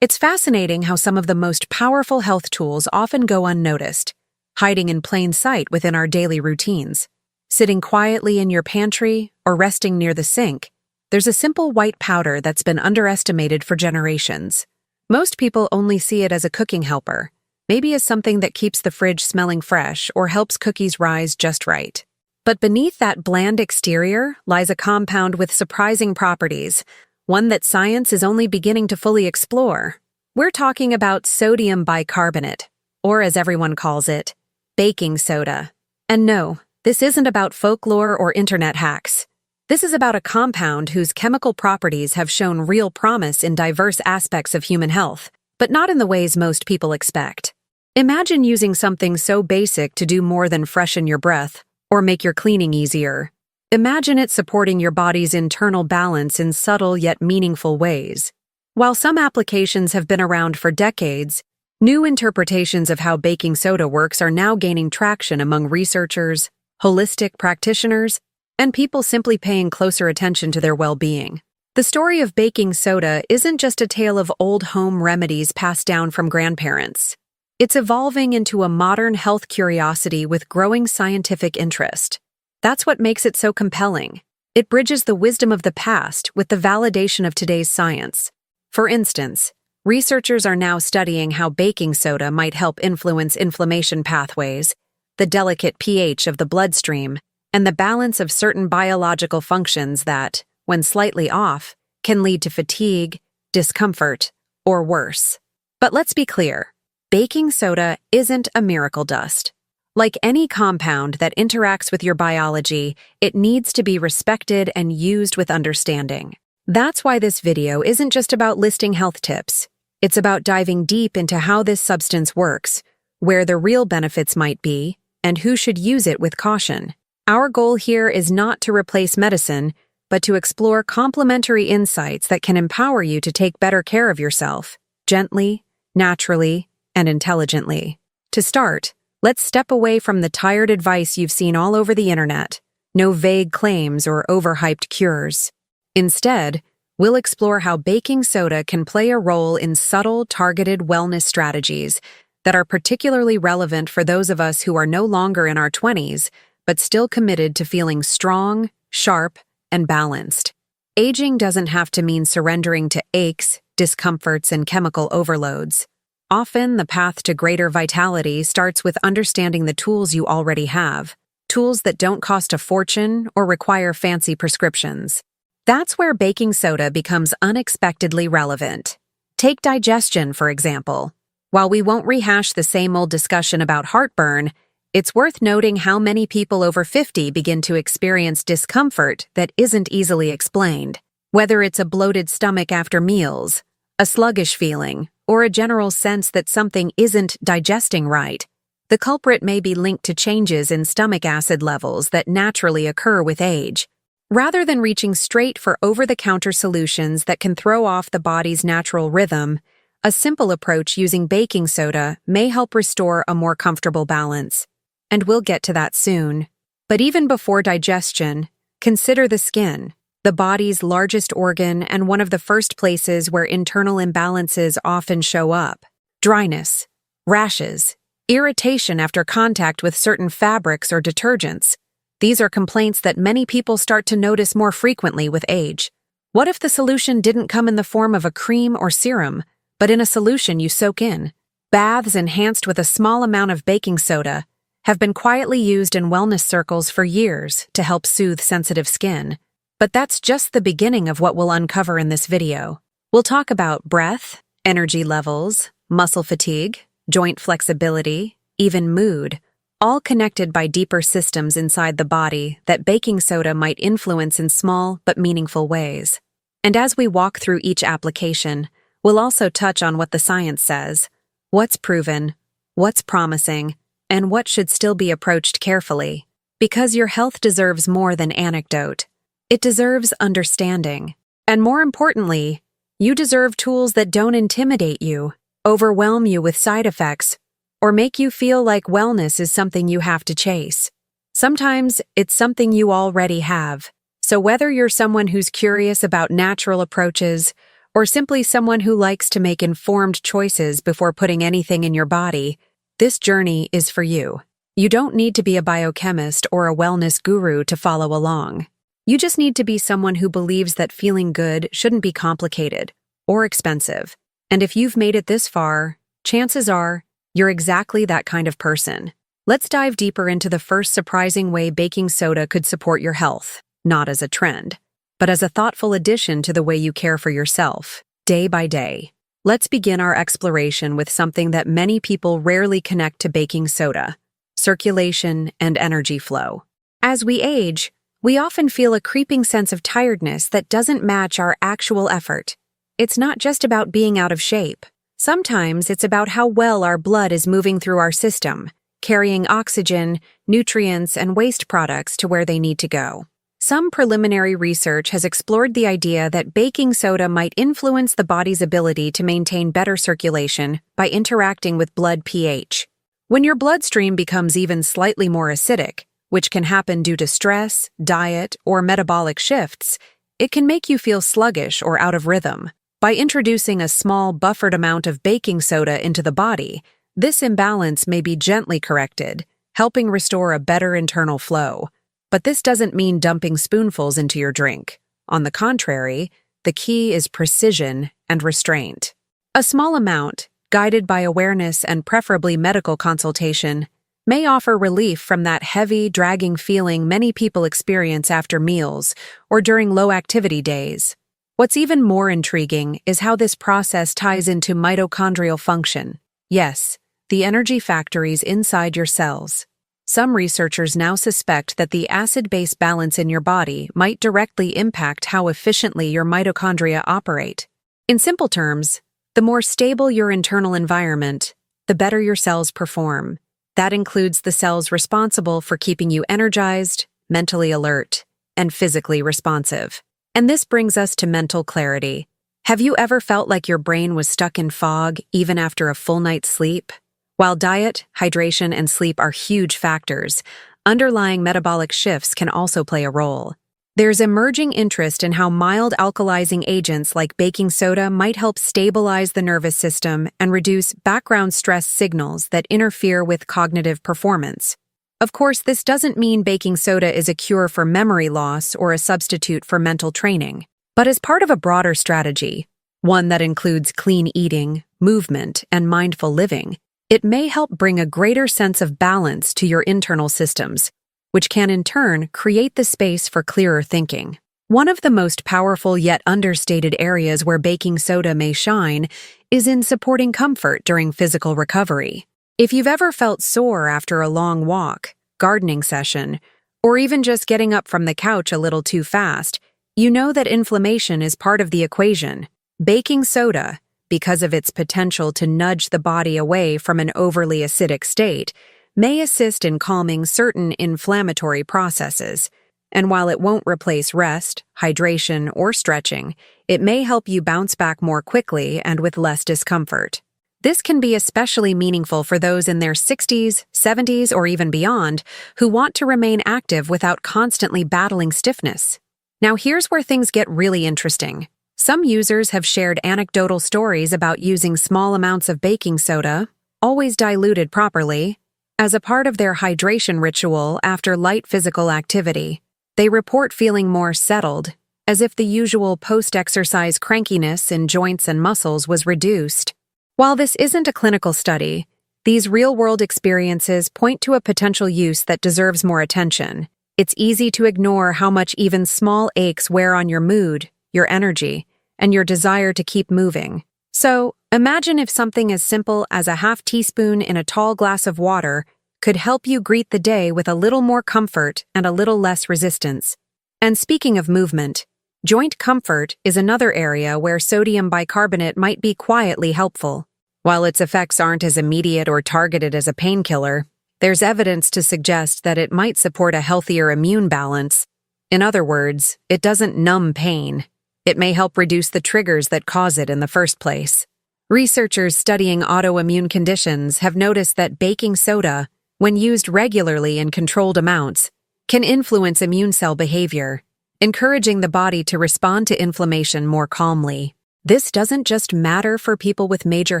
It's fascinating how some of the most powerful health tools often go unnoticed, hiding in plain sight within our daily routines. Sitting quietly in your pantry or resting near the sink, there's a simple white powder that's been underestimated for generations. Most people only see it as a cooking helper, maybe as something that keeps the fridge smelling fresh or helps cookies rise just right. But beneath that bland exterior lies a compound with surprising properties, one that science is only beginning to fully explore. We're talking about sodium bicarbonate, or as everyone calls it, baking soda. And no, this isn't about folklore or internet hacks. This is about a compound whose chemical properties have shown real promise in diverse aspects of human health, but not in the ways most people expect. Imagine using something so basic to do more than freshen your breath or make your cleaning easier. Imagine it supporting your body's internal balance in subtle yet meaningful ways. While some applications have been around for decades, new interpretations of how baking soda works are now gaining traction among researchers, holistic practitioners, and people simply paying closer attention to their well-being. The story of baking soda isn't just a tale of old home remedies passed down from grandparents. It's evolving into a modern health curiosity with growing scientific interest. That's what makes it so compelling. It bridges the wisdom of the past with the validation of today's science. For instance, researchers are now studying how baking soda might help influence inflammation pathways, the delicate pH of the bloodstream, and the balance of certain biological functions that, when slightly off, can lead to fatigue, discomfort, or worse. But let's be clear, baking soda isn't a miracle dust. Like any compound that interacts with your biology, it needs to be respected and used with understanding. That's why this video isn't just about listing health tips. It's about diving deep into how this substance works, where the real benefits might be, and who should use it with caution. Our goal here is not to replace medicine, but to explore complementary insights that can empower you to take better care of yourself, gently, naturally, and intelligently. To start, let's step away from the tired advice you've seen all over the internet. No vague claims or overhyped cures. Instead, we'll explore how baking soda can play a role in subtle, targeted wellness strategies that are particularly relevant for those of us who are no longer in our 20s, but still committed to feeling strong, sharp, and balanced. Aging doesn't have to mean surrendering to aches, discomforts, and chemical overloads. Often, the path to greater vitality starts with understanding the tools you already have, tools that don't cost a fortune or require fancy prescriptions. That's where baking soda becomes unexpectedly relevant. Take digestion, for example. While we won't rehash the same old discussion about heartburn, it's worth noting how many people over 50 begin to experience discomfort that isn't easily explained. Whether it's a bloated stomach after meals, a sluggish feeling, or a general sense that something isn't digesting right, the culprit may be linked to changes in stomach acid levels that naturally occur with age. Rather than reaching straight for over-the-counter solutions that can throw off the body's natural rhythm, a simple approach using baking soda may help restore a more comfortable balance. And we'll get to that soon. But even before digestion, consider the skin, the body's largest organ and one of the first places where internal imbalances often show up. Dryness, rashes, irritation after contact with certain fabrics or detergents. These are complaints that many people start to notice more frequently with age. What if the solution didn't come in the form of a cream or serum, but in a solution you soak in? Baths enhanced with a small amount of baking soda have been quietly used in wellness circles for years to help soothe sensitive skin. But that's just the beginning of what we'll uncover in this video. We'll talk about breath, energy levels, muscle fatigue, joint flexibility, even mood, all connected by deeper systems inside the body that baking soda might influence in small but meaningful ways. And as we walk through each application, we'll also touch on what the science says, what's proven, what's promising, and what should still be approached carefully. Because your health deserves more than anecdote. It deserves understanding. And more importantly, you deserve tools that don't intimidate you, overwhelm you with side effects, or make you feel like wellness is something you have to chase. Sometimes it's something you already have. So whether you're someone who's curious about natural approaches or simply someone who likes to make informed choices before putting anything in your body, this journey is for you. You don't need to be a biochemist or a wellness guru to follow along. You just need to be someone who believes that feeling good shouldn't be complicated or expensive. And if you've made it this far, chances are you're exactly that kind of person. Let's dive deeper into the first surprising way baking soda could support your health, not as a trend, but as a thoughtful addition to the way you care for yourself, day by day. Let's begin our exploration with something that many people rarely connect to baking soda: circulation and energy flow. As we age, we often feel a creeping sense of tiredness that doesn't match our actual effort. It's not just about being out of shape. Sometimes it's about how well our blood is moving through our system, carrying oxygen, nutrients, and waste products to where they need to go. Some preliminary research has explored the idea that baking soda might influence the body's ability to maintain better circulation by interacting with blood pH. When your bloodstream becomes even slightly more acidic, which can happen due to stress, diet, or metabolic shifts, it can make you feel sluggish or out of rhythm. By introducing a small buffered amount of baking soda into the body, this imbalance may be gently corrected, helping restore a better internal flow. But this doesn't mean dumping spoonfuls into your drink. On the contrary, the key is precision and restraint. A small amount, guided by awareness and preferably medical consultation, may offer relief from that heavy, dragging feeling many people experience after meals or during low-activity days. What's even more intriguing is how this process ties into mitochondrial function. Yes, the energy factories inside your cells. Some researchers now suspect that the acid-base balance in your body might directly impact how efficiently your mitochondria operate. In simple terms, the more stable your internal environment, the better your cells perform. That includes the cells responsible for keeping you energized, mentally alert, and physically responsive. And this brings us to mental clarity. Have you ever felt like your brain was stuck in fog even after a full night's sleep? While diet, hydration, and sleep are huge factors, underlying metabolic shifts can also play a role. There's emerging interest in how mild alkalizing agents like baking soda might help stabilize the nervous system and reduce background stress signals that interfere with cognitive performance. Of course, this doesn't mean baking soda is a cure for memory loss or a substitute for mental training, but as part of a broader strategy, one that includes clean eating, movement, and mindful living, it may help bring a greater sense of balance to your internal systems, which can in turn create the space for clearer thinking. One of the most powerful yet understated areas where baking soda may shine is in supporting comfort during physical recovery. If you've ever felt sore after a long walk, gardening session, or even just getting up from the couch a little too fast, you know that inflammation is part of the equation. Baking soda, because of its potential to nudge the body away from an overly acidic state, may assist in calming certain inflammatory processes. And while it won't replace rest, hydration, or stretching, it may help you bounce back more quickly and with less discomfort. This can be especially meaningful for those in their 60s, 70s, or even beyond who want to remain active without constantly battling stiffness. Now here's where things get really interesting. Some users have shared anecdotal stories about using small amounts of baking soda, always diluted properly, as a part of their hydration ritual after light physical activity. They report feeling more settled, as if the usual post-exercise crankiness in joints and muscles was reduced. While this isn't a clinical study, these real-world experiences point to a potential use that deserves more attention. It's easy to ignore how much even small aches wear on your mood, your energy, and your desire to keep moving. So, imagine if something as simple as a half teaspoon in a tall glass of water could help you greet the day with a little more comfort and a little less resistance. And speaking of movement, joint comfort is another area where sodium bicarbonate might be quietly helpful. While its effects aren't as immediate or targeted as a painkiller, there's evidence to suggest that it might support a healthier immune balance. In other words, it doesn't numb pain. It may help reduce the triggers that cause it in the first place. Researchers studying autoimmune conditions have noticed that baking soda, when used regularly in controlled amounts, can influence immune cell behavior, encouraging the body to respond to inflammation more calmly. This doesn't just matter for people with major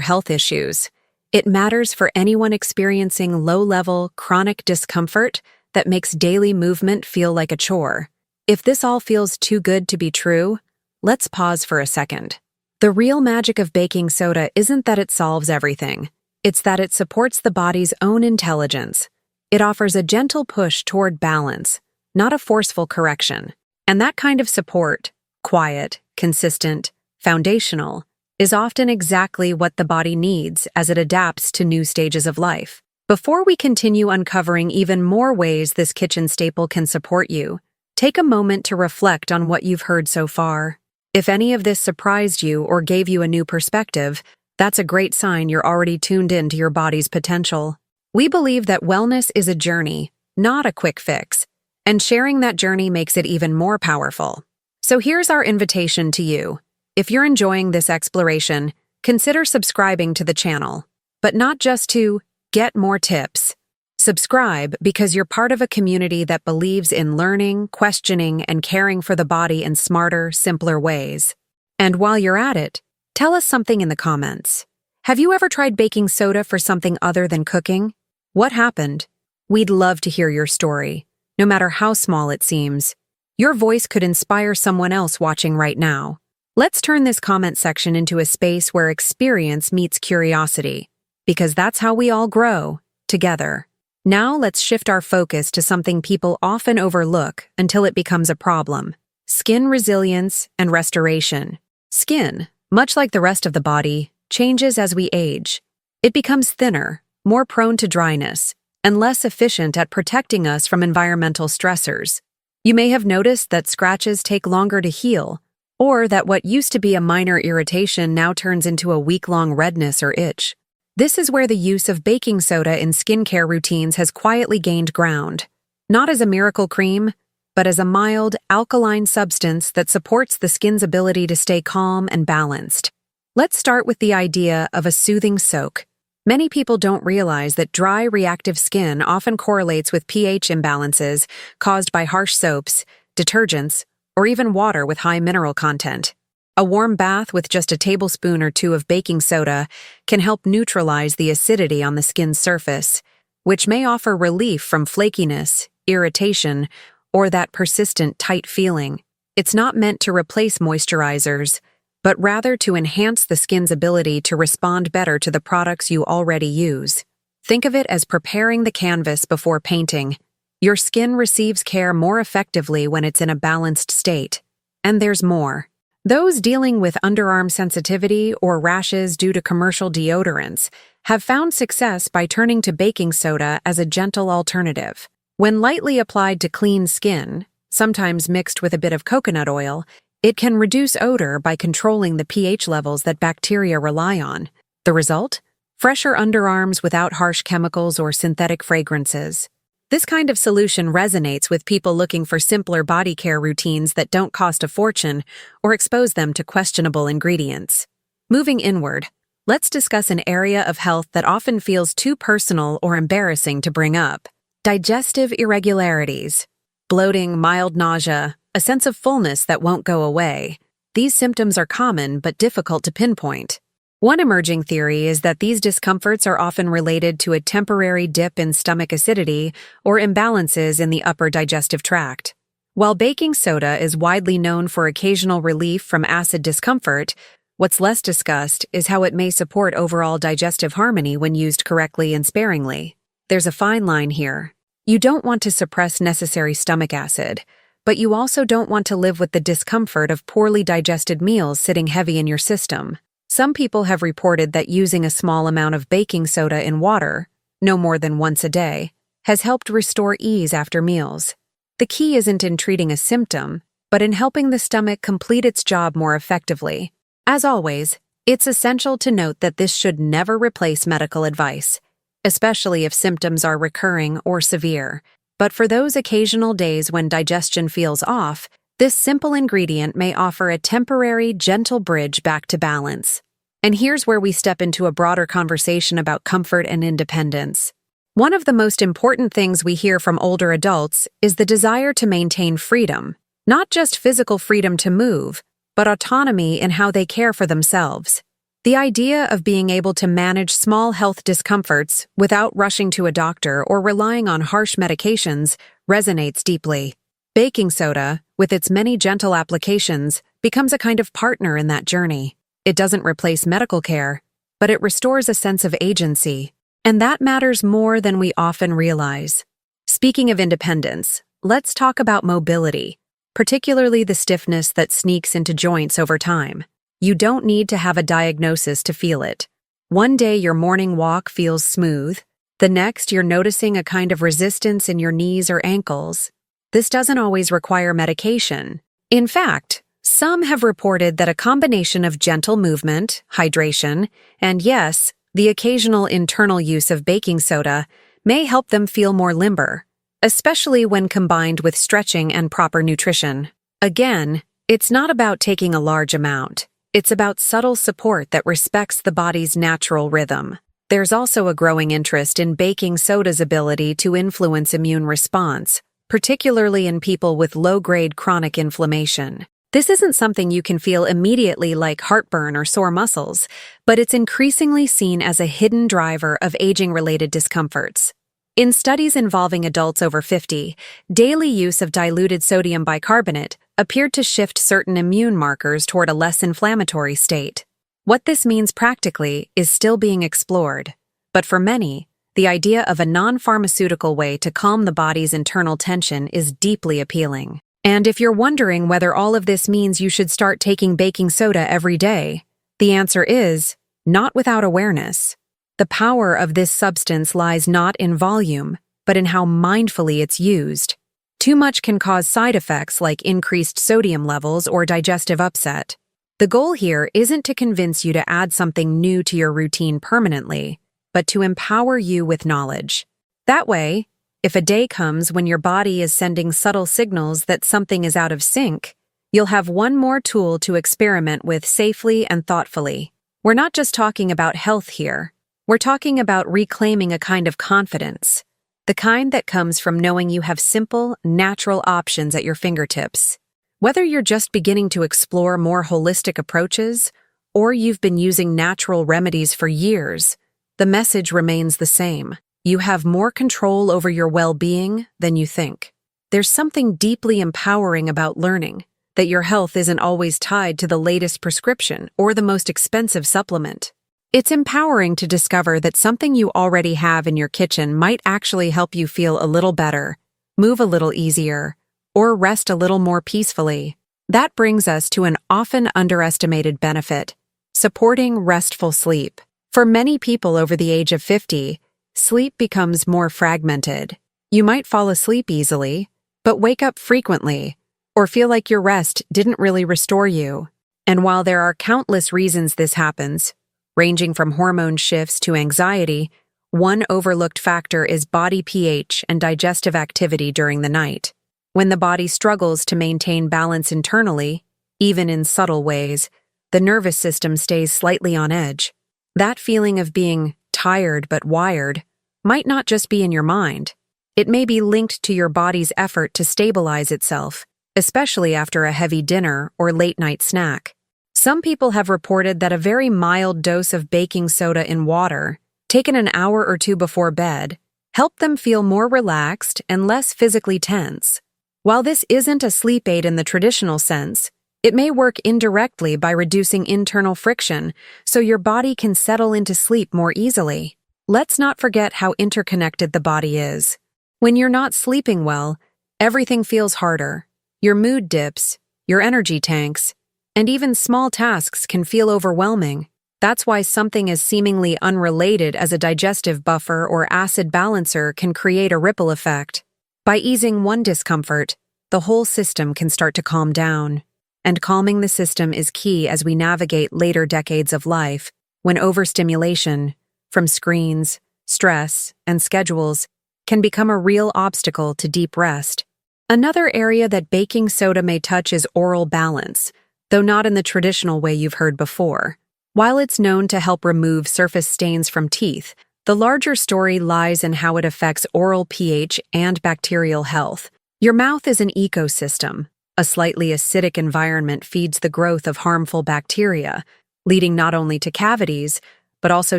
health issues. It matters for anyone experiencing low-level, chronic discomfort that makes daily movement feel like a chore. If this all feels too good to be true, let's pause for a second. The real magic of baking soda isn't that it solves everything. It's that it supports the body's own intelligence. It offers a gentle push toward balance, not a forceful correction. And that kind of support, quiet, consistent, foundational, is often exactly what the body needs as it adapts to new stages of life. Before we continue uncovering even more ways this kitchen staple can support you, take a moment to reflect on what you've heard so far. If any of this surprised you or gave you a new perspective, that's a great sign you're already tuned in to your body's potential. We believe that wellness is a journey, not a quick fix, and sharing that journey makes it even more powerful. So here's our invitation to you. If you're enjoying this exploration, consider subscribing to the channel. But not just to get more tips. Subscribe because you're part of a community that believes in learning, questioning, and caring for the body in smarter, simpler ways. And while you're at it, tell us something in the comments. Have you ever tried baking soda for something other than cooking? What happened? We'd love to hear your story, no matter how small it seems. Your voice could inspire someone else watching right now. Let's turn this comment section into a space where experience meets curiosity, because that's how we all grow, together. Now let's shift our focus to something people often overlook until it becomes a problem: skin resilience and restoration. Skin, much like the rest of the body, changes as we age. It becomes thinner, more prone to dryness, and less efficient at protecting us from environmental stressors. You may have noticed that scratches take longer to heal, or that what used to be a minor irritation now turns into a week-long redness or itch. This is where the use of baking soda in skincare routines has quietly gained ground, not as a miracle cream, but as a mild, alkaline substance that supports the skin's ability to stay calm and balanced. Let's start with the idea of a soothing soak. Many people don't realize that dry, reactive skin often correlates with pH imbalances caused by harsh soaps, detergents, or even water with high mineral content. A warm bath with just a tablespoon or two of baking soda can help neutralize the acidity on the skin's surface, which may offer relief from flakiness, irritation, or that persistent tight feeling. It's not meant to replace moisturizers, but rather to enhance the skin's ability to respond better to the products you already use. Think of it as preparing the canvas before painting. Your skin receives care more effectively when it's in a balanced state. And there's more. Those dealing with underarm sensitivity or rashes due to commercial deodorants have found success by turning to baking soda as a gentle alternative. When lightly applied to clean skin, sometimes mixed with a bit of coconut oil, it can reduce odor by controlling the pH levels that bacteria rely on. The result? Fresher underarms without harsh chemicals or synthetic fragrances. This kind of solution resonates with people looking for simpler body care routines that don't cost a fortune or expose them to questionable ingredients. Moving inward, let's discuss an area of health that often feels too personal or embarrassing to bring up: digestive irregularities. Bloating, mild nausea, a sense of fullness that won't go away. These symptoms are common but difficult to pinpoint. One emerging theory is that these discomforts are often related to a temporary dip in stomach acidity or imbalances in the upper digestive tract. While baking soda is widely known for occasional relief from acid discomfort, what's less discussed is how it may support overall digestive harmony when used correctly and sparingly. There's a fine line here. You don't want to suppress necessary stomach acid, but you also don't want to live with the discomfort of poorly digested meals sitting heavy in your system. Some people have reported that using a small amount of baking soda in water, no more than once a day, has helped restore ease after meals. The key isn't in treating a symptom, but in helping the stomach complete its job more effectively. As always, it's essential to note that this should never replace medical advice, especially if symptoms are recurring or severe. But for those occasional days when digestion feels off, this simple ingredient may offer a temporary, gentle bridge back to balance. And here's where we step into a broader conversation about comfort and independence. One of the most important things we hear from older adults is the desire to maintain freedom, not just physical freedom to move, but autonomy in how they care for themselves. The idea of being able to manage small health discomforts without rushing to a doctor or relying on harsh medications resonates deeply. Baking soda, with its many gentle applications, becomes a kind of partner in that journey. It doesn't replace medical care, but it restores a sense of agency, and that matters more than we often realize. Speaking of independence, let's talk about mobility, particularly the stiffness that sneaks into joints over time. You don't need to have a diagnosis to feel it. One day your morning walk feels smooth, the next you're noticing a kind of resistance in your knees or ankles. This doesn't always require medication. In fact, some have reported that a combination of gentle movement, hydration, and yes, the occasional internal use of baking soda may help them feel more limber, especially when combined with stretching and proper nutrition. Again, it's not about taking a large amount. It's about subtle support that respects the body's natural rhythm. There's also a growing interest in baking soda's ability to influence immune response, particularly in people with low-grade chronic inflammation. This isn't something you can feel immediately like heartburn or sore muscles, but it's increasingly seen as a hidden driver of aging-related discomforts. In studies involving adults over 50, daily use of diluted sodium bicarbonate appeared to shift certain immune markers toward a less inflammatory state. What this means practically is still being explored, but for many, the idea of a non-pharmaceutical way to calm the body's internal tension is deeply appealing. And if you're wondering whether all of this means you should start taking baking soda every day, the answer is, not without awareness. The power of this substance lies not in volume, but in how mindfully it's used. Too much can cause side effects like increased sodium levels or digestive upset. The goal here isn't to convince you to add something new to your routine permanently, but to empower you with knowledge. That way, if a day comes when your body is sending subtle signals that something is out of sync, you'll have one more tool to experiment with safely and thoughtfully. We're not just talking about health here. We're talking about reclaiming a kind of confidence, the kind that comes from knowing you have simple, natural options at your fingertips. Whether you're just beginning to explore more holistic approaches, or you've been using natural remedies for years, the message remains the same. You have more control over your well-being than you think. There's something deeply empowering about learning that your health isn't always tied to the latest prescription or the most expensive supplement. It's empowering to discover that something you already have in your kitchen might actually help you feel a little better, move a little easier, or rest a little more peacefully. That brings us to an often underestimated benefit: supporting restful sleep. For many people over the age of 50, sleep becomes more fragmented. You might fall asleep easily, but wake up frequently, or feel like your rest didn't really restore you. And while there are countless reasons this happens, ranging from hormone shifts to anxiety, one overlooked factor is body pH and digestive activity during the night. When the body struggles to maintain balance internally, even in subtle ways, the nervous system stays slightly on edge. That feeling of being tired but wired might not just be in your mind. It may be linked to your body's effort to stabilize itself, especially after a heavy dinner or late-night snack. Some people have reported that a very mild dose of baking soda in water, taken an hour or two before bed, helped them feel more relaxed and less physically tense. While this isn't a sleep aid in the traditional sense, it may work indirectly by reducing internal friction so your body can settle into sleep more easily. Let's not forget how interconnected the body is. When you're not sleeping well, everything feels harder. Your mood dips, your energy tanks, and even small tasks can feel overwhelming. That's why something as seemingly unrelated as a digestive buffer or acid balancer can create a ripple effect. By easing one discomfort, the whole system can start to calm down. And calming the system is key as we navigate later decades of life, when overstimulation, from screens, stress, and schedules, can become a real obstacle to deep rest. Another area that baking soda may touch is oral balance, though not in the traditional way you've heard before. While it's known to help remove surface stains from teeth, the larger story lies in how it affects oral pH and bacterial health. Your mouth is an ecosystem, A slightly acidic environment feeds the growth of harmful bacteria, leading not only to cavities, but also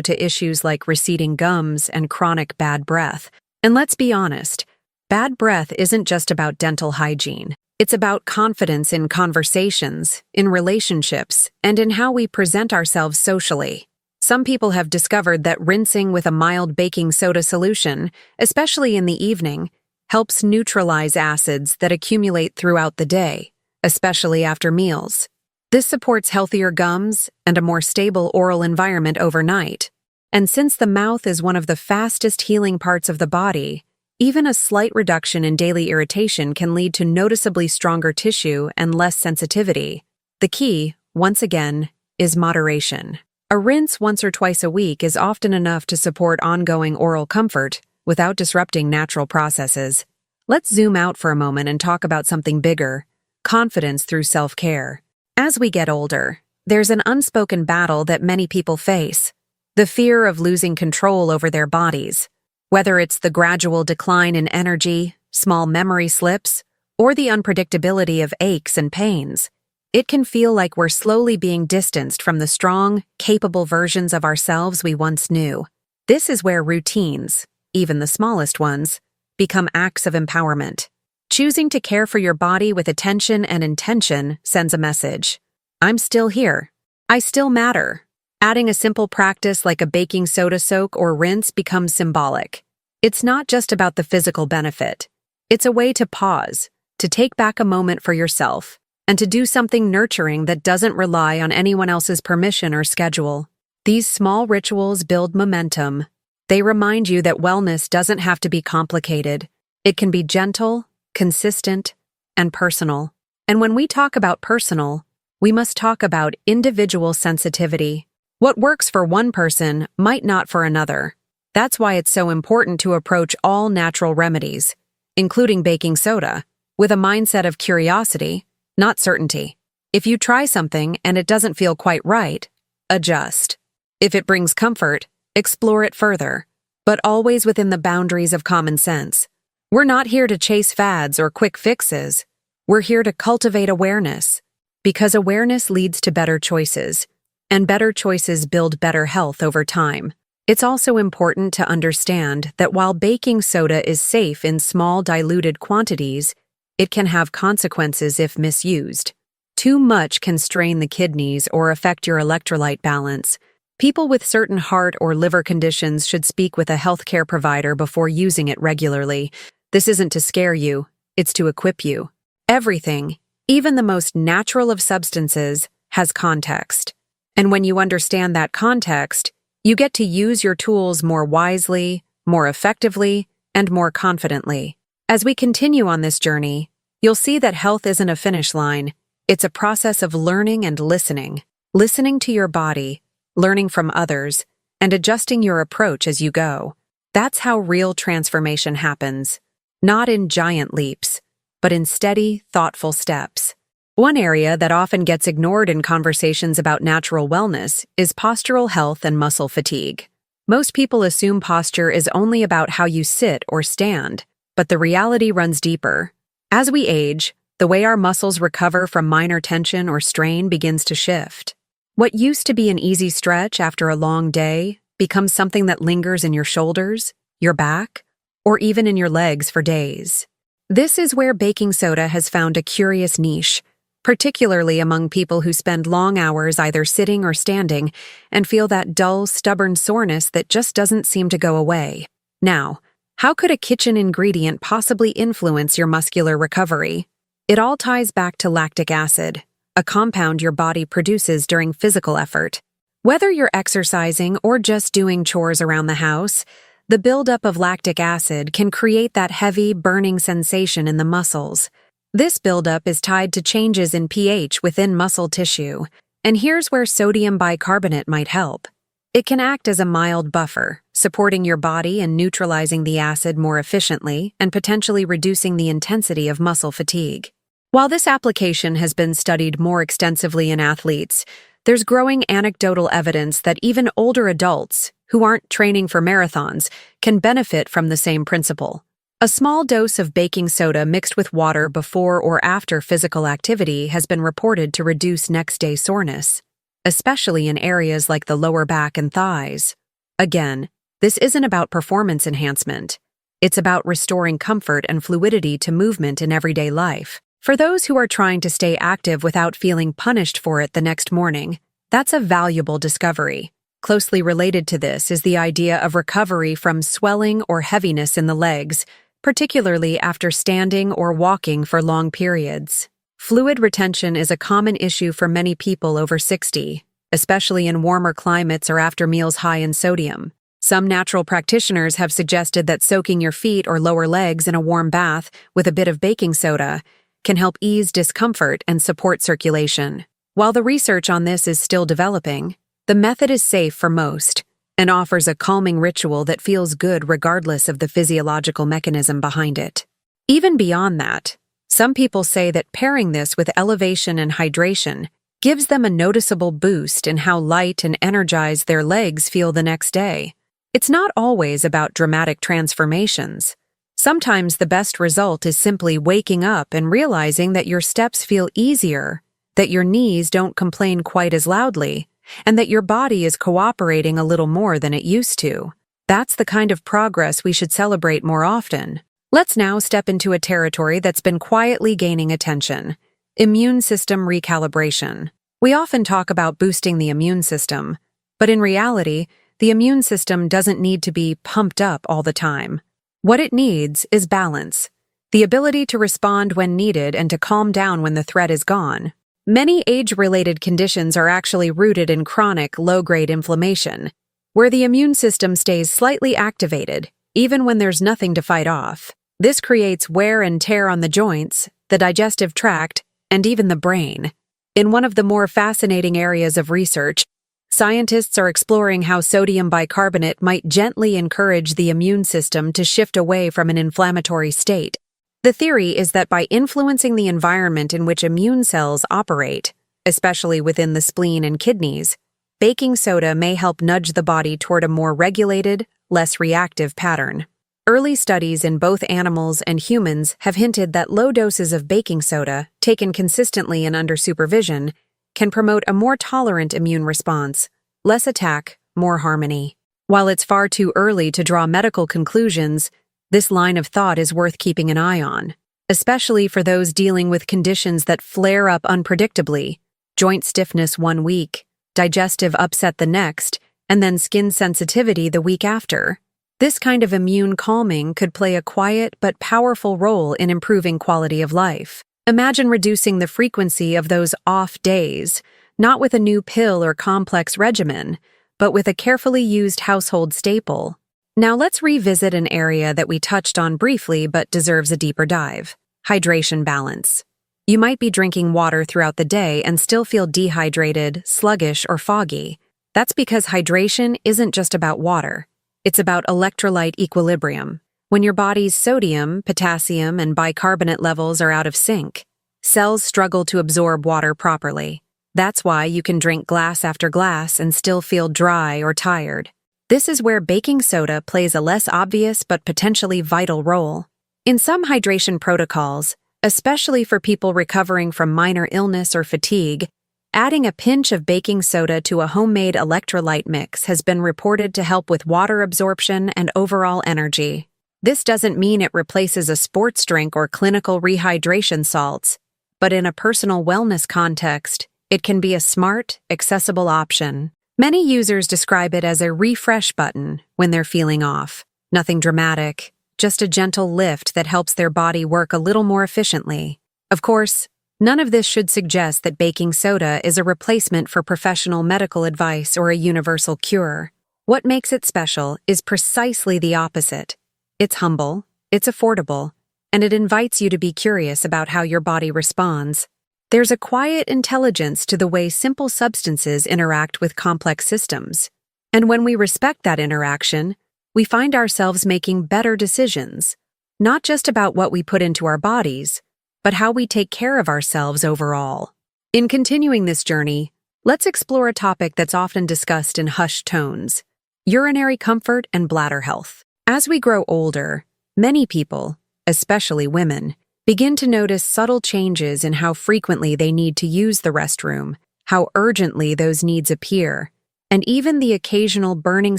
to issues like receding gums and chronic bad breath. And let's be honest, bad breath isn't just about dental hygiene. It's about confidence in conversations, in relationships, and in how we present ourselves socially. Some people have discovered that rinsing with a mild baking soda solution, especially in the evening, helps neutralize acids that accumulate throughout the day, especially after meals. This supports healthier gums and a more stable oral environment overnight. And since the mouth is one of the fastest healing parts of the body, even a slight reduction in daily irritation can lead to noticeably stronger tissue and less sensitivity. The key, once again, is moderation. A rinse once or twice a week is often enough to support ongoing oral comfort without disrupting natural processes. Let's zoom out for a moment and talk about something bigger: confidence through self-care. As we get older, there's an unspoken battle that many people face: the fear of losing control over their bodies. Whether it's the gradual decline in energy, small memory slips, or the unpredictability of aches and pains, it can feel like we're slowly being distanced from the strong, capable versions of ourselves we once knew. This is where routines, even the smallest ones, become acts of empowerment. Choosing to care for your body with attention and intention sends a message: I'm still here. I still matter. Adding a simple practice like a baking soda soak or rinse becomes symbolic. It's not just about the physical benefit. It's a way to pause, to take back a moment for yourself, and to do something nurturing that doesn't rely on anyone else's permission or schedule. These small rituals build momentum. They remind you that wellness doesn't have to be complicated. It can be gentle, consistent, and personal. And when we talk about personal, we must talk about individual sensitivity. What works for one person might not for another. That's why it's so important to approach all natural remedies, including baking soda, with a mindset of curiosity, not certainty. If you try something and it doesn't feel quite right, adjust. If it brings comfort, explore it further, but always within the boundaries of common sense. We're not here to chase fads or quick fixes. We're here to cultivate awareness, because awareness leads to better choices, and better choices build better health over time. It's also important to understand that while baking soda is safe in small diluted quantities, it can have consequences if misused. Too much can strain the kidneys or affect your electrolyte balance. People with certain heart or liver conditions should speak with a healthcare provider before using it regularly. This isn't to scare you, it's to equip you. Everything, even the most natural of substances, has context. And when you understand that context, you get to use your tools more wisely, more effectively, and more confidently. As we continue on this journey, you'll see that health isn't a finish line. It's a process of learning and listening. Listening to your body, learning from others, and adjusting your approach as you go. That's how real transformation happens. Not in giant leaps, but in steady, thoughtful steps. One area that often gets ignored in conversations about natural wellness is postural health and muscle fatigue. Most people assume posture is only about how you sit or stand, but the reality runs deeper. As we age, the way our muscles recover from minor tension or strain begins to shift. What used to be an easy stretch after a long day becomes something that lingers in your shoulders, your back, or even in your legs for days. This is where baking soda has found a curious niche, particularly among people who spend long hours either sitting or standing and feel that dull, stubborn soreness that just doesn't seem to go away. Now, how could a kitchen ingredient possibly influence your muscular recovery? It all ties back to lactic acid, a compound your body produces during physical effort. Whether you're exercising or just doing chores around the house, the buildup of lactic acid can create that heavy, burning sensation in the muscles. This buildup is tied to changes in pH within muscle tissue, and here's where sodium bicarbonate might help. It can act as a mild buffer, supporting your body and neutralizing the acid more efficiently and potentially reducing the intensity of muscle fatigue. While this application has been studied more extensively in athletes, there's growing anecdotal evidence that even older adults, who aren't training for marathons, can benefit from the same principle. A small dose of baking soda mixed with water before or after physical activity has been reported to reduce next-day soreness, especially in areas like the lower back and thighs. Again, this isn't about performance enhancement. It's about restoring comfort and fluidity to movement in everyday life. For those who are trying to stay active without feeling punished for it the next morning, that's a valuable discovery. Closely related to this is the idea of recovery from swelling or heaviness in the legs, particularly after standing or walking for long periods. Fluid retention is a common issue for many people over 60, especially in warmer climates or after meals high in sodium. Some natural practitioners have suggested that soaking your feet or lower legs in a warm bath with a bit of baking soda can help ease discomfort and support circulation. While the research on this is still developing, the method is safe for most and offers a calming ritual that feels good regardless of the physiological mechanism behind it. Even beyond that, some people say that pairing this with elevation and hydration gives them a noticeable boost in how light and energized their legs feel the next day. It's not always about dramatic transformations. Sometimes the best result is simply waking up and realizing that your steps feel easier, that your knees don't complain quite as loudly, and that your body is cooperating a little more than it used to. That's the kind of progress we should celebrate more often. Let's now step into a territory that's been quietly gaining attention: immune system recalibration. We often talk about boosting the immune system, but in reality, the immune system doesn't need to be pumped up all the time. What it needs is balance, the ability to respond when needed and to calm down when the threat is gone. Many age-related conditions are actually rooted in chronic, low-grade inflammation, where the immune system stays slightly activated, even when there's nothing to fight off. This creates wear and tear on the joints, the digestive tract, and even the brain. In one of the more fascinating areas of research, scientists are exploring how sodium bicarbonate might gently encourage the immune system to shift away from an inflammatory state. The theory is that by influencing the environment in which immune cells operate, especially within the spleen and kidneys, baking soda may help nudge the body toward a more regulated, less reactive pattern. Early studies in both animals and humans have hinted that low doses of baking soda, taken consistently and under supervision, can promote a more tolerant immune response, less attack, more harmony. While it's far too early to draw medical conclusions, this line of thought is worth keeping an eye on, especially for those dealing with conditions that flare up unpredictably: joint stiffness one week, digestive upset the next, and then skin sensitivity the week after. This kind of immune calming could play a quiet but powerful role in improving quality of life. Imagine reducing the frequency of those off days, not with a new pill or complex regimen, but with a carefully used household staple. Now let's revisit an area that we touched on briefly but deserves a deeper dive: hydration balance. You might be drinking water throughout the day and still feel dehydrated, sluggish, or foggy. That's because hydration isn't just about water. It's about electrolyte equilibrium. When your body's sodium, potassium, and bicarbonate levels are out of sync, cells struggle to absorb water properly. That's why you can drink glass after glass and still feel dry or tired. This is where baking soda plays a less obvious but potentially vital role. In some hydration protocols, especially for people recovering from minor illness or fatigue, adding a pinch of baking soda to a homemade electrolyte mix has been reported to help with water absorption and overall energy. This doesn't mean it replaces a sports drink or clinical rehydration salts, but in a personal wellness context, it can be a smart, accessible option. Many users describe it as a refresh button when they're feeling off. Nothing dramatic, just a gentle lift that helps their body work a little more efficiently. Of course, none of this should suggest that baking soda is a replacement for professional medical advice or a universal cure. What makes it special is precisely the opposite. It's humble, it's affordable, and it invites you to be curious about how your body responds. There's a quiet intelligence to the way simple substances interact with complex systems. And when we respect that interaction, we find ourselves making better decisions, not just about what we put into our bodies, but how we take care of ourselves overall. In continuing this journey, let's explore a topic that's often discussed in hushed tones: urinary comfort and bladder health. As we grow older, Many people, especially women, begin to notice subtle changes in how frequently they need to use the restroom, how urgently those needs appear, and even the occasional burning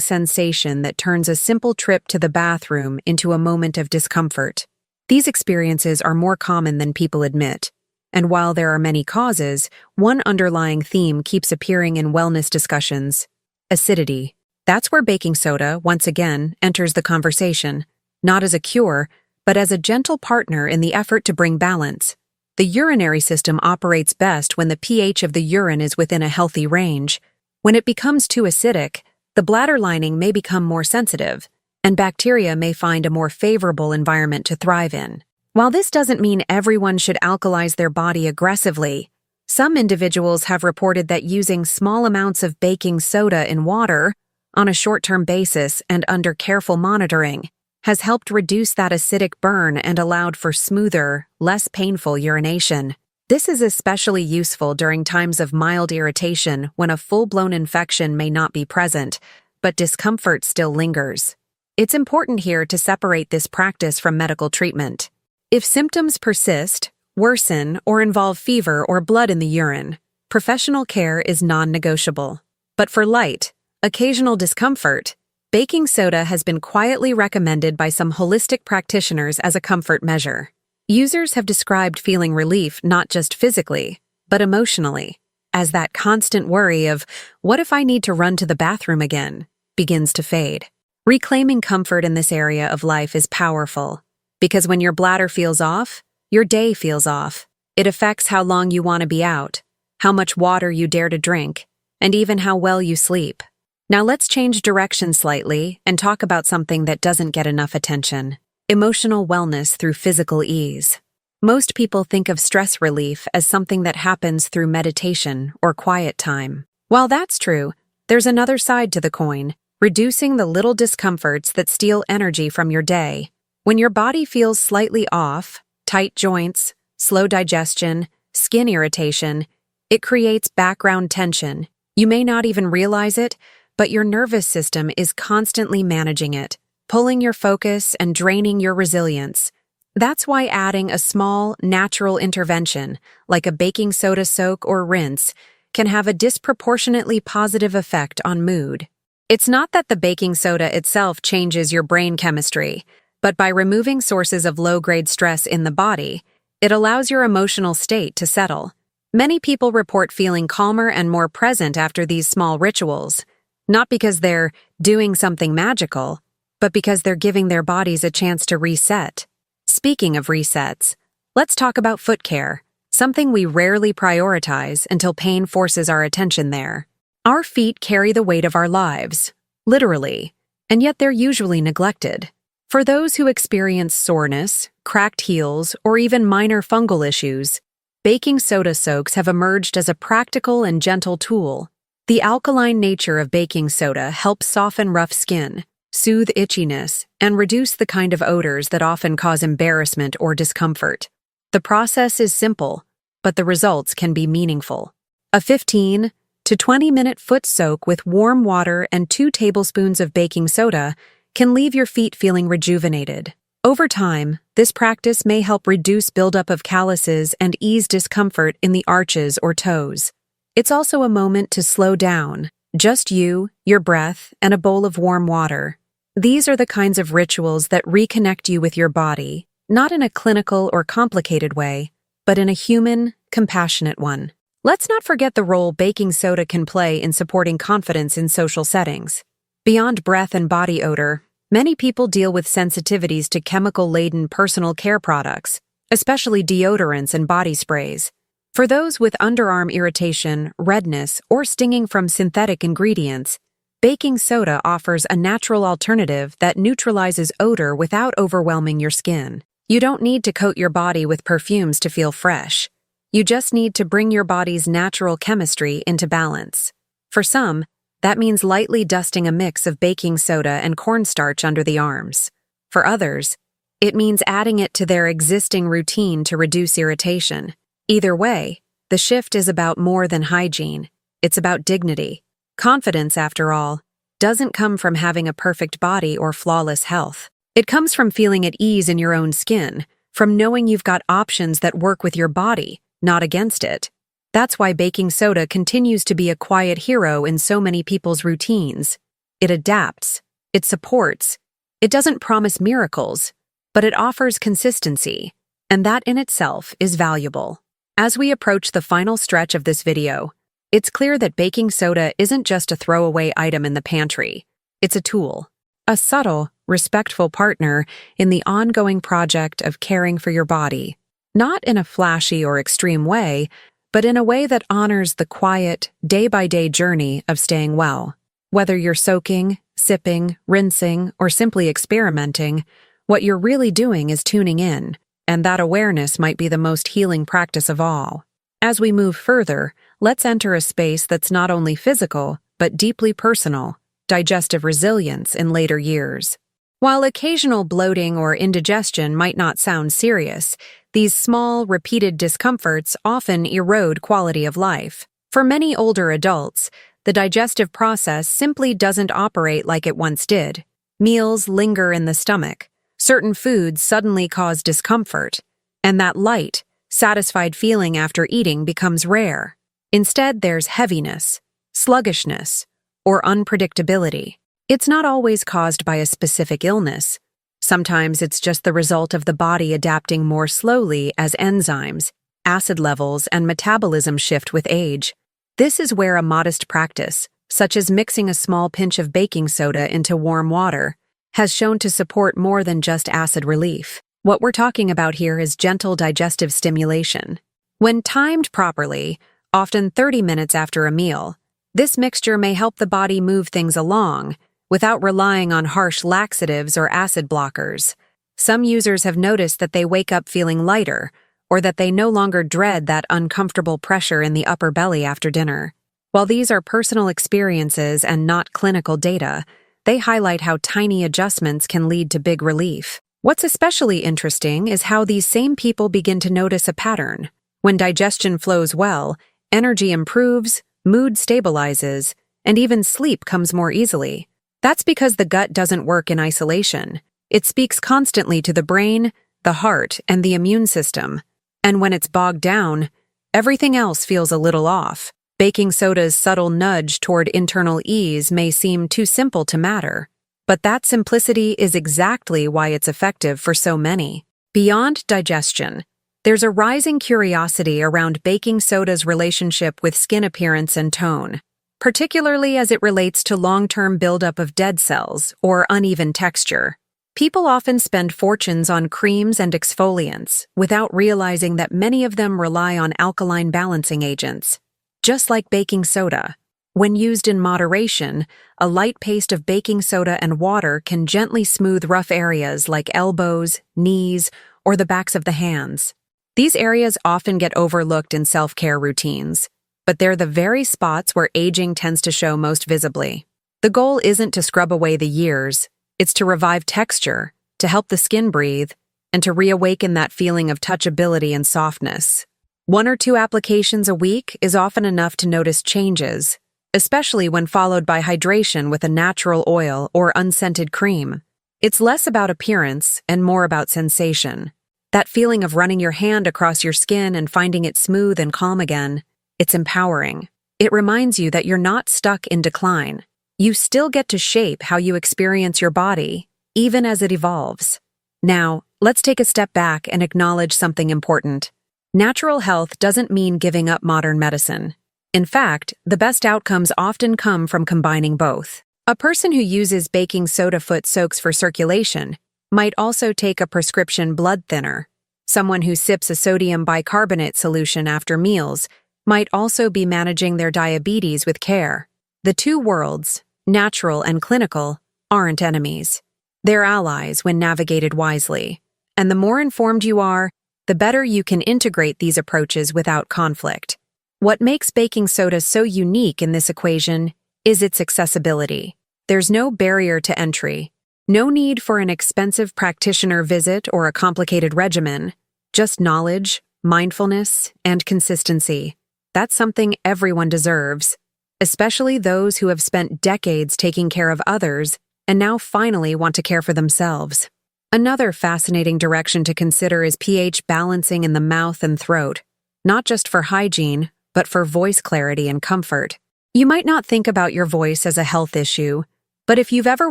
sensation that turns a simple trip to the bathroom into a moment of discomfort. These experiences are more common than people admit, and while there are many causes, one underlying theme keeps appearing in wellness discussions: acidity. That's where baking soda, once again, enters the conversation, not as a cure, but as a gentle partner in the effort to bring balance. The urinary system operates best when the pH of the urine is within a healthy range. When it becomes too acidic, the bladder lining may become more sensitive, and bacteria may find a more favorable environment to thrive in. While this doesn't mean everyone should alkalize their body aggressively, some individuals have reported that using small amounts of baking soda in water, on a short-term basis and under careful monitoring, has helped reduce that acidic burn and allowed for smoother, less painful urination. This is especially useful during times of mild irritation when a full-blown infection may not be present, but discomfort still lingers. It's important here to separate this practice from medical treatment. If symptoms persist, worsen, or involve fever or blood in the urine, professional care is non-negotiable. But for light, occasional discomfort, baking soda has been quietly recommended by some holistic practitioners as a comfort measure. Users have described feeling relief not just physically, but emotionally, as that constant worry of, what if I need to run to the bathroom again, begins to fade. Reclaiming comfort in this area of life is powerful, because when your bladder feels off, your day feels off. It affects how long you want to be out, how much water you dare to drink, and even how well you sleep. Now let's change direction slightly and talk about something that doesn't get enough attention: emotional wellness through physical ease. Most people think of stress relief as something that happens through meditation or quiet time. While that's true, there's another side to the coin: reducing the little discomforts that steal energy from your day. When your body feels slightly off, tight joints, slow digestion, skin irritation, it creates background tension. You may not even realize it, but your nervous system is constantly managing it, pulling your focus and draining your resilience. That's why adding a small, natural intervention, like a baking soda soak or rinse, can have a disproportionately positive effect on mood. It's not that the baking soda itself changes your brain chemistry, but by removing sources of low-grade stress in the body, it allows your emotional state to settle. Many people report feeling calmer and more present after these small rituals, not because they're doing something magical, but because they're giving their bodies a chance to reset. Speaking of resets, let's talk about foot care, something we rarely prioritize until pain forces our attention there. Our feet carry the weight of our lives, literally, and yet they're usually neglected. For those who experience soreness, cracked heels, or even minor fungal issues, baking soda soaks have emerged as a practical and gentle tool. The alkaline nature of baking soda helps soften rough skin, soothe itchiness, and reduce the kind of odors that often cause embarrassment or discomfort. The process is simple, but the results can be meaningful. A 15 to 20-minute foot soak with warm water and 2 tablespoons of baking soda can leave your feet feeling rejuvenated. Over time, this practice may help reduce buildup of calluses and ease discomfort in the arches or toes. It's also a moment to slow down, just you, your breath, and a bowl of warm water. These are the kinds of rituals that reconnect you with your body, not in a clinical or complicated way, but in a human, compassionate one. Let's not forget the role baking soda can play in supporting confidence in social settings. Beyond breath and body odor, many people deal with sensitivities to chemical-laden personal care products, especially deodorants and body sprays. For those with underarm irritation, redness, or stinging from synthetic ingredients, baking soda offers a natural alternative that neutralizes odor without overwhelming your skin. You don't need to coat your body with perfumes to feel fresh. You just need to bring your body's natural chemistry into balance. For some, that means lightly dusting a mix of baking soda and cornstarch under the arms. For others, it means adding it to their existing routine to reduce irritation. Either way, the shift is about more than hygiene. It's about dignity. Confidence, after all, doesn't come from having a perfect body or flawless health. It comes from feeling at ease in your own skin, from knowing you've got options that work with your body, not against it. That's why baking soda continues to be a quiet hero in so many people's routines. It adapts, it supports, it doesn't promise miracles, but it offers consistency, and that in itself is valuable. As we approach the final stretch of this video, it's clear that baking soda isn't just a throwaway item in the pantry. It's a tool, a subtle, respectful partner in the ongoing project of caring for your body, not in a flashy or extreme way, but in a way that honors the quiet, day-by-day journey of staying well. Whether you're soaking, sipping, rinsing, or simply experimenting, what you're really doing is tuning in, and that awareness might be the most healing practice of all. As we move further, let's enter a space that's not only physical, but deeply personal: digestive resilience in later years. While occasional bloating or indigestion might not sound serious, these small, repeated discomforts often erode quality of life. For many older adults, the digestive process simply doesn't operate like it once did. Meals linger in the stomach, certain foods suddenly cause discomfort, and that light, satisfied feeling after eating becomes rare. Instead, there's heaviness, sluggishness, or unpredictability. It's not always caused by a specific illness. Sometimes it's just the result of the body adapting more slowly as enzymes, acid levels, and metabolism shift with age. This is where a modest practice, such as mixing a small pinch of baking soda into warm water, has shown to support more than just acid relief. What we're talking about here is gentle digestive stimulation. When timed properly, often 30 minutes after a meal, this mixture may help the body move things along, without relying on harsh laxatives or acid blockers. Some users have noticed that they wake up feeling lighter, or that they no longer dread that uncomfortable pressure in the upper belly after dinner. While these are personal experiences and not clinical data, they highlight how tiny adjustments can lead to big relief. What's especially interesting is how these same people begin to notice a pattern. When digestion flows well, energy improves, mood stabilizes, and even sleep comes more easily. That's because the gut doesn't work in isolation. It speaks constantly to the brain, the heart, and the immune system. And when it's bogged down, everything else feels a little off. Baking soda's subtle nudge toward internal ease may seem too simple to matter, but that simplicity is exactly why it's effective for so many. Beyond digestion, there's a rising curiosity around baking soda's relationship with skin appearance and tone, particularly as it relates to long-term buildup of dead cells or uneven texture. People often spend fortunes on creams and exfoliants without realizing that many of them rely on alkaline balancing agents. Just like baking soda, when used in moderation, a light paste of baking soda and water can gently smooth rough areas like elbows, knees, or the backs of the hands. These areas often get overlooked in self-care routines, but they're the very spots where aging tends to show most visibly. The goal isn't to scrub away the years, it's to revive texture, to help the skin breathe, and to reawaken that feeling of touchability and softness. 1 or 2 applications a week is often enough to notice changes, especially when followed by hydration with a natural oil or unscented cream. It's less about appearance and more about sensation. That feeling of running your hand across your skin and finding it smooth and calm again, it's empowering. It reminds you that you're not stuck in decline. You still get to shape how you experience your body, even as it evolves. Now, let's take a step back and acknowledge something important. Natural health doesn't mean giving up modern medicine. In fact, the best outcomes often come from combining both. A person who uses baking soda foot soaks for circulation might also take a prescription blood thinner. Someone who sips a sodium bicarbonate solution after meals might also be managing their diabetes with care. The two worlds, natural and clinical, aren't enemies. They're allies when navigated wisely. And the more informed you are, the better you can integrate these approaches without conflict. What makes baking soda so unique in this equation is its accessibility. There's no barrier to entry, no need for an expensive practitioner visit or a complicated regimen, just knowledge, mindfulness, and consistency. That's something everyone deserves, especially those who have spent decades taking care of others and now finally want to care for themselves. Another fascinating direction to consider is pH balancing in the mouth and throat, not just for hygiene, but for voice clarity and comfort. You might not think about your voice as a health issue, but if you've ever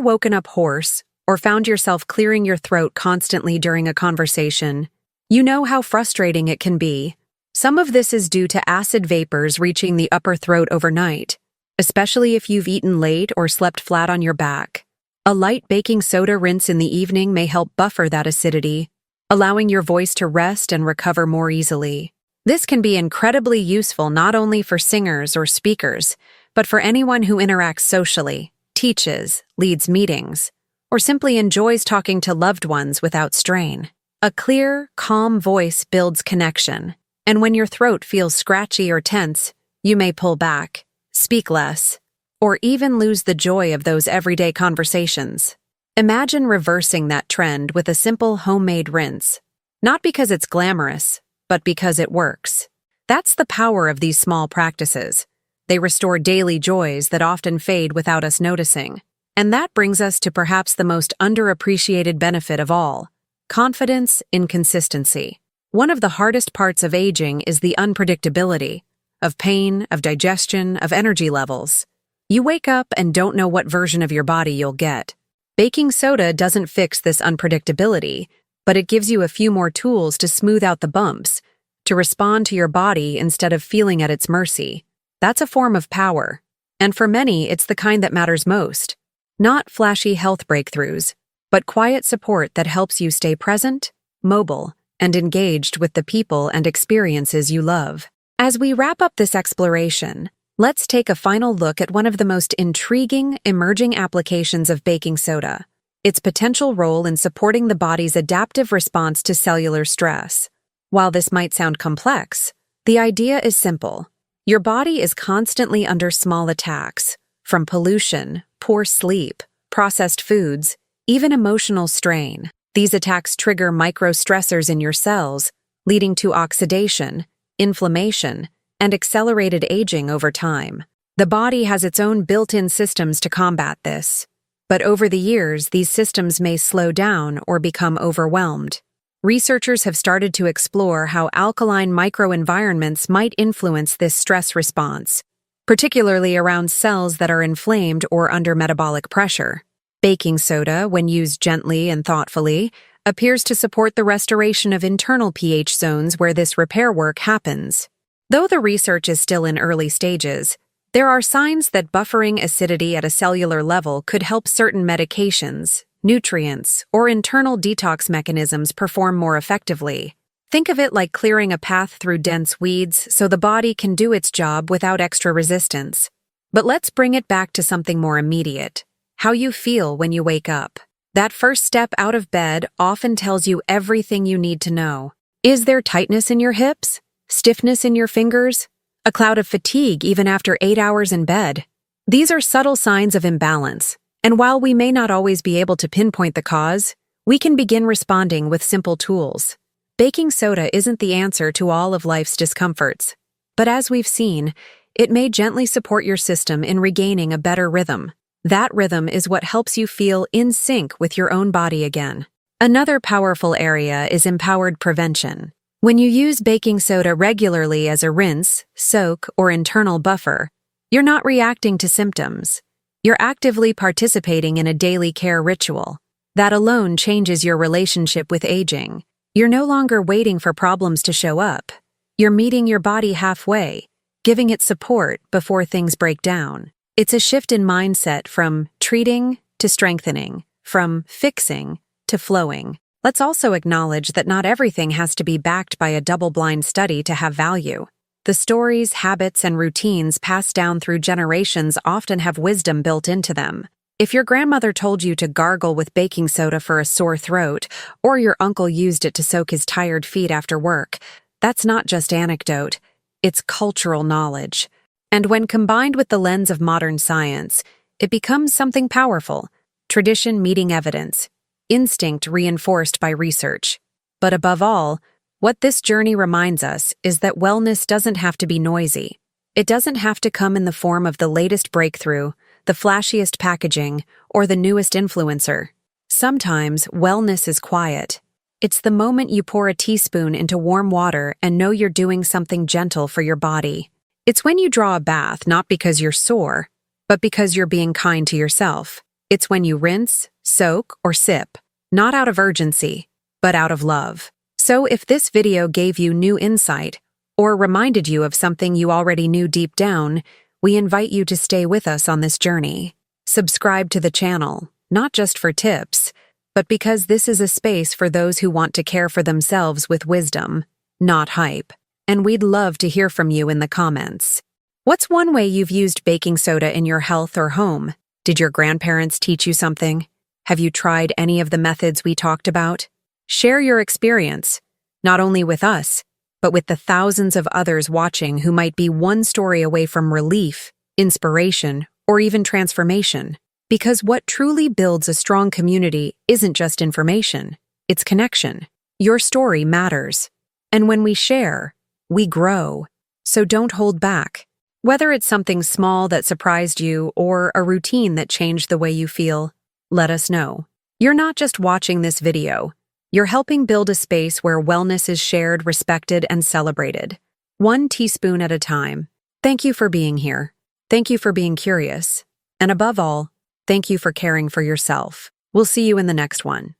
woken up hoarse or found yourself clearing your throat constantly during a conversation, you know how frustrating it can be. Some of this is due to acid vapors reaching the upper throat overnight, especially if you've eaten late or slept flat on your back. A light baking soda rinse in the evening may help buffer that acidity, allowing your voice to rest and recover more easily. This can be incredibly useful not only for singers or speakers, but for anyone who interacts socially, teaches, leads meetings, or simply enjoys talking to loved ones without strain. A clear, calm voice builds connection, and when your throat feels scratchy or tense, you may pull back, speak less, or even lose the joy of those everyday conversations. Imagine reversing that trend with a simple homemade rinse. Not because it's glamorous, but because it works. That's the power of these small practices. They restore daily joys that often fade without us noticing. And that brings us to perhaps the most underappreciated benefit of all: confidence in consistency. One of the hardest parts of aging is the unpredictability of pain, of digestion, of energy levels. You wake up and don't know what version of your body you'll get. Baking soda doesn't fix this unpredictability, but it gives you a few more tools to smooth out the bumps, to respond to your body instead of feeling at its mercy. That's a form of power, and for many, it's the kind that matters most. Not flashy health breakthroughs, but quiet support that helps you stay present, mobile, and engaged with the people and experiences you love. As we wrap up this exploration, let's take a final look at one of the most intriguing, emerging applications of baking soda: its potential role in supporting the body's adaptive response to cellular stress. While this might sound complex, the idea is simple. Your body is constantly under small attacks, from pollution, poor sleep, processed foods, even emotional strain. These attacks trigger microstressors in your cells, leading to oxidation, inflammation, and accelerated aging over time. The body has its own built-in systems to combat this, but over the years, these systems may slow down or become overwhelmed. Researchers have started to explore how alkaline microenvironments might influence this stress response, particularly around cells that are inflamed or under metabolic pressure. Baking soda, when used gently and thoughtfully, appears to support the restoration of internal pH zones where this repair work happens. Though the research is still in early stages, there are signs that buffering acidity at a cellular level could help certain medications, nutrients, or internal detox mechanisms perform more effectively. Think of it like clearing a path through dense weeds so the body can do its job without extra resistance. But let's bring it back to something more immediate: how you feel when you wake up. That first step out of bed often tells you everything you need to know. Is there tightness in your hips? Stiffness in your fingers? A cloud of fatigue even after 8 hours in bed? These are subtle signs of imbalance, and while we may not always be able to pinpoint the cause, we can begin responding with simple tools. Baking soda isn't the answer to all of life's discomforts, but as we've seen, it may gently support your system in regaining a better rhythm. That rhythm is what helps you feel in sync with your own body again. Another powerful area is empowered prevention. When you use baking soda regularly as a rinse, soak, or internal buffer, you're not reacting to symptoms. You're actively participating in a daily care ritual. That alone changes your relationship with aging. You're no longer waiting for problems to show up. You're meeting your body halfway, giving it support before things break down. It's a shift in mindset from treating to strengthening, from fixing to flowing. Let's also acknowledge that not everything has to be backed by a double-blind study to have value. The stories, habits, and routines passed down through generations often have wisdom built into them. If your grandmother told you to gargle with baking soda for a sore throat, or your uncle used it to soak his tired feet after work, that's not just anecdote, it's cultural knowledge. And when combined with the lens of modern science, it becomes something powerful: tradition meeting evidence, instinct reinforced by research. But above all, what this journey reminds us is that wellness doesn't have to be noisy. It doesn't have to come in the form of the latest breakthrough, the flashiest packaging, or the newest influencer. Sometimes wellness is quiet. It's the moment you pour a teaspoon into warm water and know you're doing something gentle for your body. It's when you draw a bath not because you're sore, but because you're being kind to yourself. It's when you rinse, soak, or sip, not out of urgency, but out of love. So if this video gave you new insight, or reminded you of something you already knew deep down, we invite you to stay with us on this journey. Subscribe to the channel, not just for tips, but because this is a space for those who want to care for themselves with wisdom, not hype. And we'd love to hear from you in the comments. What's one way you've used baking soda in your health or home? Did your grandparents teach you something? Have you tried any of the methods we talked about? Share your experience, not only with us, but with the thousands of others watching who might be one story away from relief, inspiration, or even transformation. Because what truly builds a strong community isn't just information, it's connection. Your story matters. And when we share, we grow. So don't hold back. Whether it's something small that surprised you or a routine that changed the way you feel, let us know. You're not just watching this video. You're helping build a space where wellness is shared, respected, and celebrated. One teaspoon at a time. Thank you for being here. Thank you for being curious. And above all, thank you for caring for yourself. We'll see you in the next one.